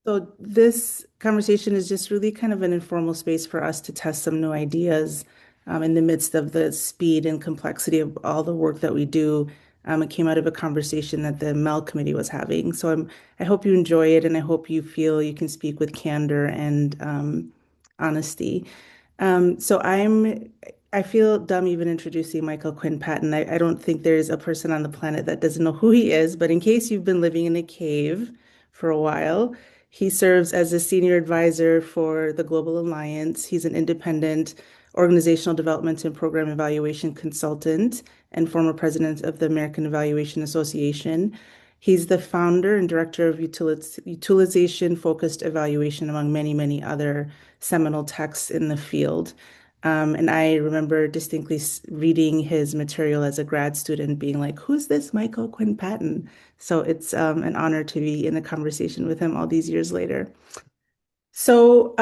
So this conversation is just really kind of an informal space for us to test some new ideas in the midst of the speed and complexity of all the work that we do. It came out of a conversation that the MEL committee was having. I hope you enjoy it, and I hope you feel you can speak with candor and honesty. I feel dumb even introducing Michael Quinn Patton. I don't think there's a person on the planet that doesn't know who he is, but in case you've been living in a cave for a while, he serves as a senior advisor for the Global Alliance. He's an independent organizational development and program evaluation consultant and former president of the American Evaluation Association. He's the founder and director of utilization-focused evaluation, among many, many other seminal texts in the field. And I remember distinctly reading his material as a grad student, being like, who's this Michael Quinn Patton? So it's an honor to be in a conversation with him all these years later. So,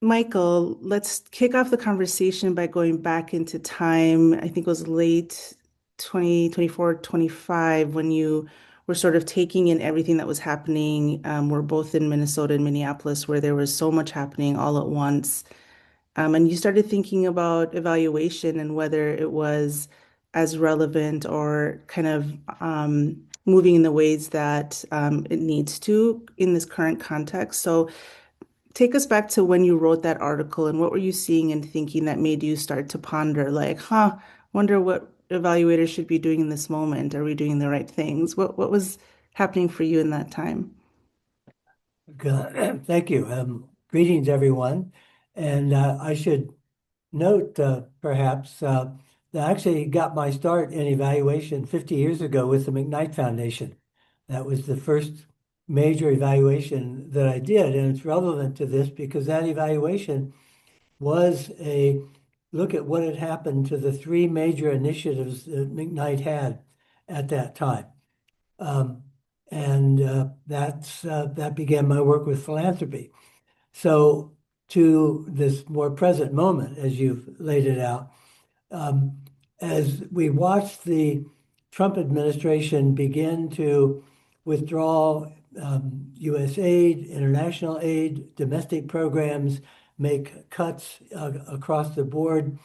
Michael, let's kick off the conversation by going back into time. I think it was late 2024, 25, when you were sort of taking in everything that was happening. We're both in Minnesota and Minneapolis, where there was so much happening all at once. And you started thinking about evaluation and whether it was as relevant or kind of moving in the ways that it needs to in this current context. So take us back to when you wrote that article and what were you seeing and thinking that made you start to ponder, like, wonder what evaluators should be doing in this moment. Are we doing the right things? What was happening for you in that time? Good. Thank you. Greetings, everyone. And I should note, perhaps, that I actually got my start in evaluation 50 years ago with the McKnight Foundation. That was the first major evaluation that I did. And it's relevant to this because that evaluation was a look at what had happened to the three major initiatives that McKnight had at that time. Um, that began my work with philanthropy. So to this more present moment, as you've laid it out, um, as we watched the Trump administration begin to withdraw U.S. aid, international aid, domestic programs, make cuts across the board,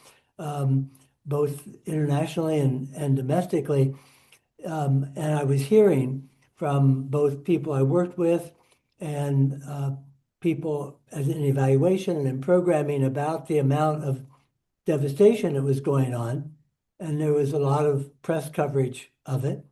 both internationally and domestically, and I was hearing from both people I worked with and people as in evaluation and in programming about the amount of devastation that was going on. And there was a lot of press coverage of it.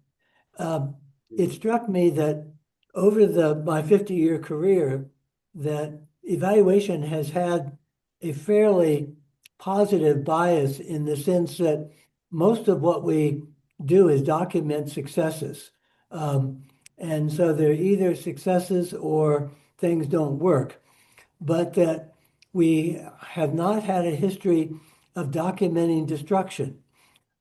Um, it struck me that over my 50-year career, that evaluation has had a fairly positive bias in the sense that most of what we do is document successes. And so they're either successes or things don't work, but that we have not had a history of documenting destruction,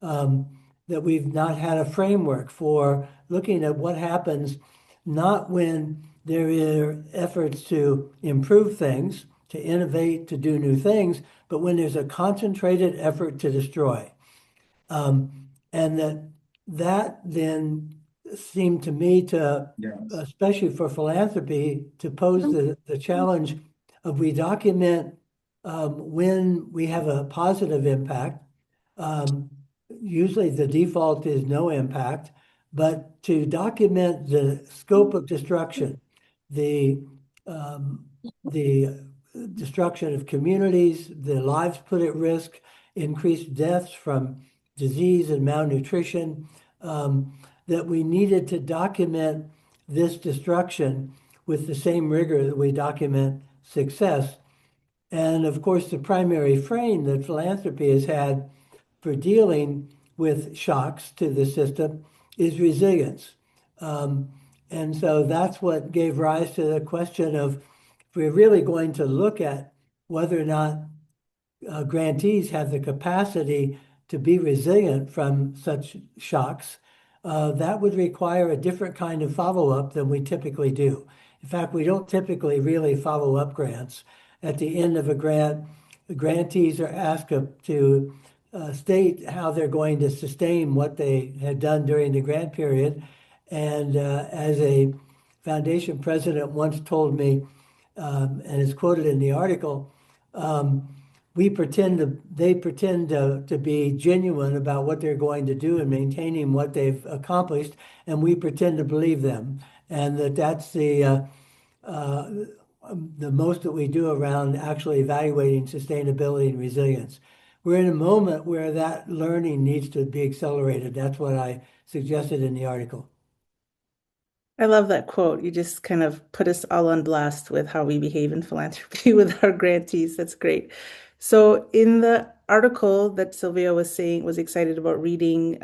that we've not had a framework for looking at what happens, not when there are efforts to improve things, to innovate, to do new things, but when there's a concentrated effort to destroy. And that then seemed to me to, Yes. especially for philanthropy, to pose the challenge of we document when we have a positive impact. Usually the default is no impact, but to document the scope of destruction, the the destruction of communities, the lives put at risk, increased deaths from disease and malnutrition, that we needed to document this destruction with the same rigor that we document success. And of course, the primary frame that philanthropy has had for dealing with shocks to the system is resilience. Um, and so that's what gave rise to the question of if we're really going to look at whether or not grantees have the capacity to be resilient from such shocks, that would require a different kind of follow-up than we typically do. In fact, we don't typically really follow up grants. At the end of a grant, the grantees are asked to state how they're going to sustain what they had done during the grant period. And as a foundation president once told me, and is quoted in the article, um, they pretend to be genuine about what they're going to do and maintaining what they've accomplished, and we pretend to believe them. And that's uh, the most that we do around actually evaluating sustainability and resilience. We're in a moment where that learning needs to be accelerated. That's what I suggested in the article. I love that quote. You just kind of put us all on blast with how we behave in philanthropy with our grantees. That's great. So, in the article that Sylvia was saying was excited about reading,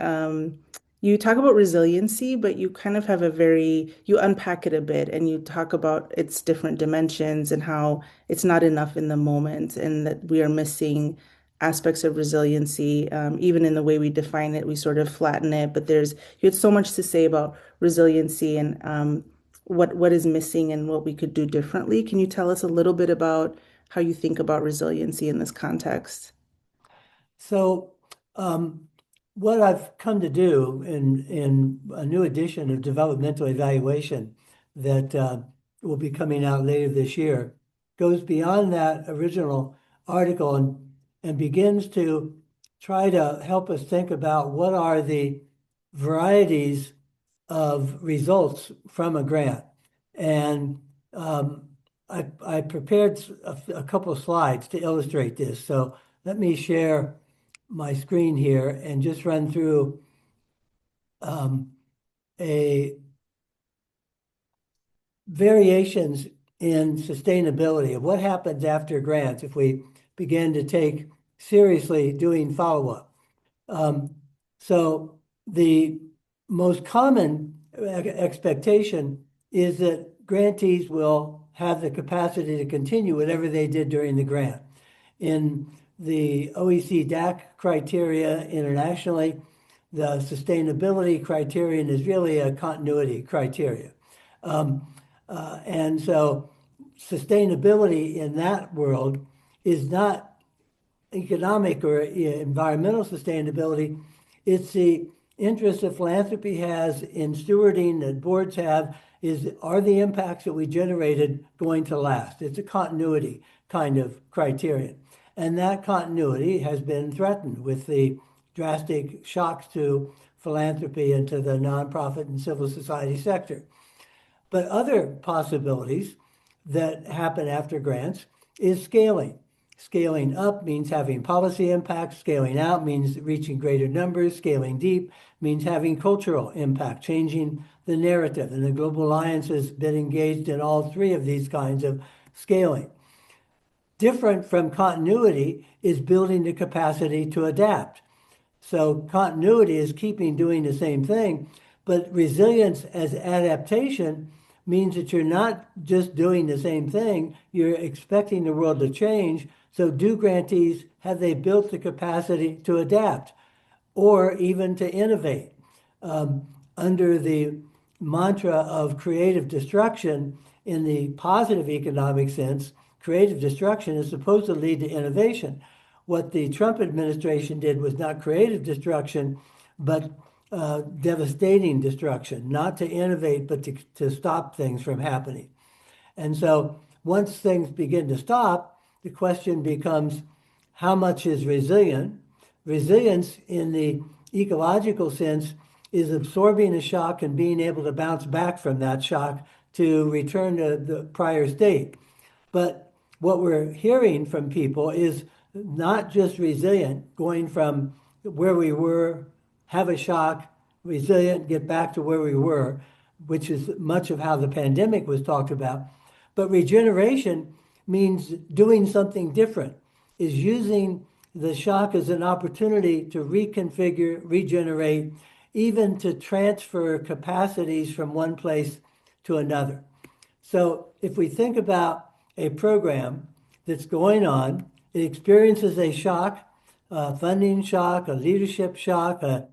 you talk about resiliency, but you kind of have you unpack it a bit and you talk about its different dimensions and how it's not enough in the moment and that we are missing aspects of resiliency. Even in the way we define it, we sort of flatten it, but you had so much to say about resiliency and what is missing and what we could do differently. Can you tell us a little bit about how you think about resiliency in this context? So, what I've come to do in a new edition of developmental evaluation that will be coming out later this year goes beyond that original article and begins to try to help us think about what are the varieties of results from a grant. And I prepared a couple of slides to illustrate this. So let me share my screen here and just run through a variations in sustainability of what happens after grants if we begin to take seriously doing follow-up. So the most common expectation is that grantees will have the capacity to continue whatever they did during the grant. In the OECD DAC criteria internationally, the sustainability criterion is really a continuity criteria. And so sustainability in that world is not economic or environmental sustainability. It's the interest that philanthropy has in stewarding that boards have are the impacts that we generated going to last? It's a continuity kind of criterion. And that continuity has been threatened with the drastic shocks to philanthropy and to the nonprofit and civil society sector. But other possibilities that happen after grants is scaling. Scaling up means having policy impact. Scaling out means reaching greater numbers. Scaling deep means having cultural impact, changing the narrative. And the Global Alliance has been engaged in all three of these kinds of scaling. Different from continuity is building the capacity to adapt. So continuity is keeping doing the same thing, but resilience as adaptation means that you're not just doing the same thing, you're expecting the world to change. So do grantees, have they built the capacity to adapt or even to innovate? Under the mantra of creative destruction, in the positive economic sense, creative destruction is supposed to lead to innovation. What the Trump administration did was not creative destruction, but devastating destruction, not to innovate, but to stop things from happening. And so once things begin to stop, the question becomes, how much is resilient? Resilience in the ecological sense is absorbing a shock and being able to bounce back from that shock to return to the prior state. But what we're hearing from people is not just resilient, going from where we were, have a shock, resilient, get back to where we were, which is much of how the pandemic was talked about. But regeneration means doing something different, is using the shock as an opportunity to reconfigure, regenerate, even to transfer capacities from one place to another. So if we think about a program that's going on, it experiences a shock, a funding shock, a leadership shock, a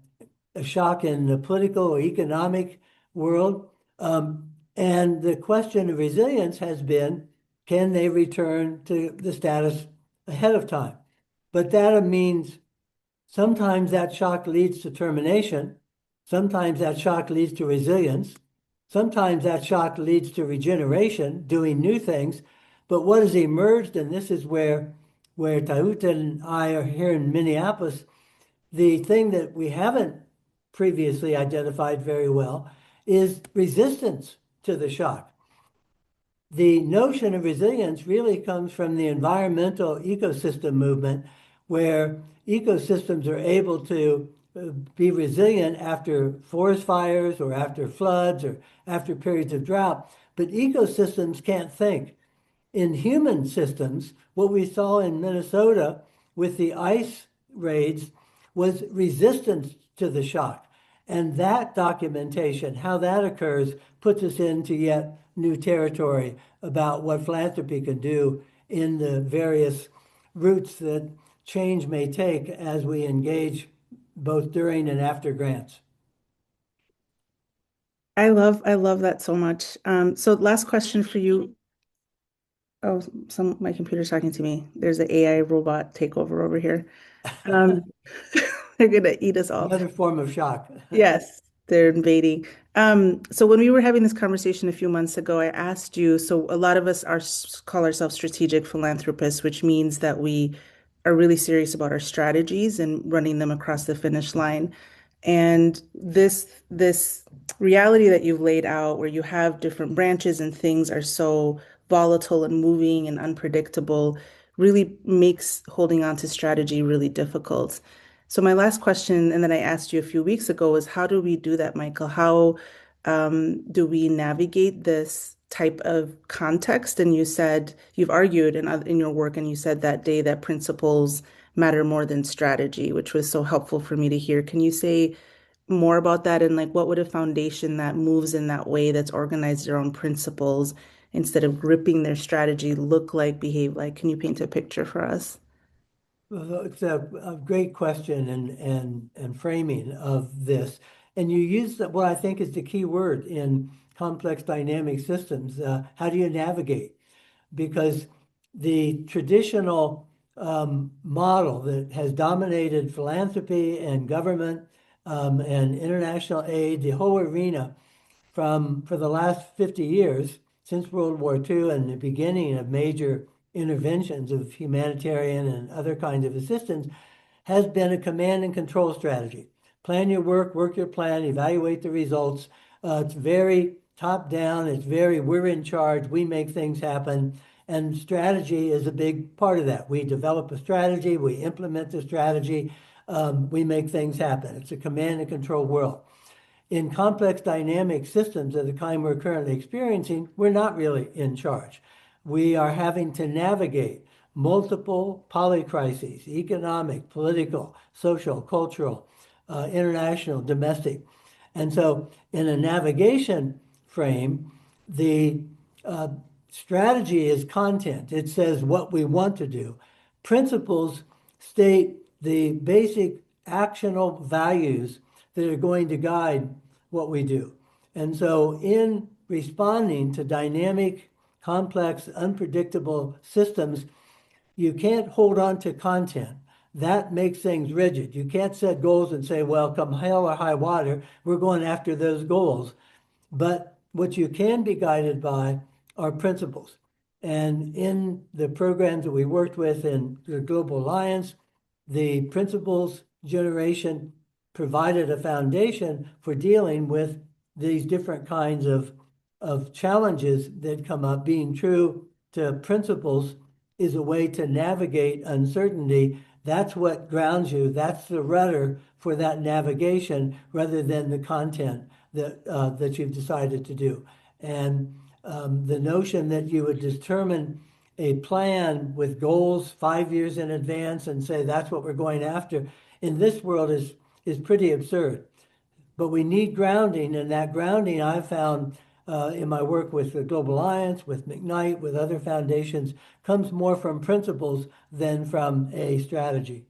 shock in the political or economic world. And the question of resilience has been, can they return to the status ahead of time? But that means sometimes that shock leads to termination. Sometimes that shock leads to resilience. Sometimes that shock leads to regeneration, doing new things. But what has emerged, and this is where Tehout and I are here in Minneapolis, the thing that we haven't previously identified very well is resistance to the shock. The notion of resilience really comes from the environmental ecosystem movement, where ecosystems are able to be resilient after forest fires or after floods or after periods of drought. But ecosystems can't think. In human systems, what we saw in Minnesota with the ice raids was resistance to the shock. And that documentation, how that occurs, puts us into yet new territory about what philanthropy can do in the various routes that change may take as we engage both during and after grants. I love that so much. So last question for you. Oh, my computer's talking to me. There's an AI robot takeover over here. Um, they're gonna eat us all. Another form of shock. Yes, they're invading. So when we were having this conversation a few months ago, I asked you, so a lot of us call ourselves strategic philanthropists, which means that we are really serious about our strategies and running them across the finish line. And this reality that you've laid out, where you have different branches and things are so volatile and moving and unpredictable, really makes holding on to strategy really difficult. So my last question, and then I asked you a few weeks ago, is how do we do that, Michael? How do we navigate this type of context? And you said you've argued in your work, and you said that day that principles matter more than strategy, which was so helpful for me to hear. Can you say more about that? And like, what would a foundation that moves in that way, that's organized around principles instead of gripping their strategy, look like, behave like? Can you paint a picture for us? Well, it's a great question and framing of this. And you use what I think is the key word in complex dynamic systems. How do you navigate? Because the traditional model that has dominated philanthropy and government and international aid, the whole arena for the last 50 years, since World War II and the beginning of major interventions of humanitarian and other kinds of assistance, has been a command and control strategy. Plan your work your plan, evaluate the results. It's very top down. It's very, we're in charge, we make things happen. And strategy is a big part of that. We develop a strategy, we implement the strategy, we make things happen. It's a command and control world. In complex dynamic systems of the kind we're currently experiencing, we're not really in charge. We are having to navigate multiple polycrises, economic, political, social, cultural, international, domestic. And so in a navigation frame, the strategy is content. It says what we want to do. Principles state the basic actionable values that are going to guide what we do. And so in responding to dynamic, complex, unpredictable systems, you can't hold on to content. That makes things rigid. You can't set goals and say, well, come hell or high water, we're going after those goals. But what you can be guided by are principles. And in the programs that we worked with in the Global Alliance, the principles generation provided a foundation for dealing with these different kinds of challenges that come up. Being true to principles is a way to navigate uncertainty. That's what grounds you. That's the rudder for that navigation rather than the content that you've decided to do. And the notion that you would determine a plan with goals 5 years in advance and say that's what we're going after in this world is pretty absurd. But we need grounding, and that grounding I've found in my work with the Global Alliance, with McKnight, with other foundations, comes more from principles than from a strategy.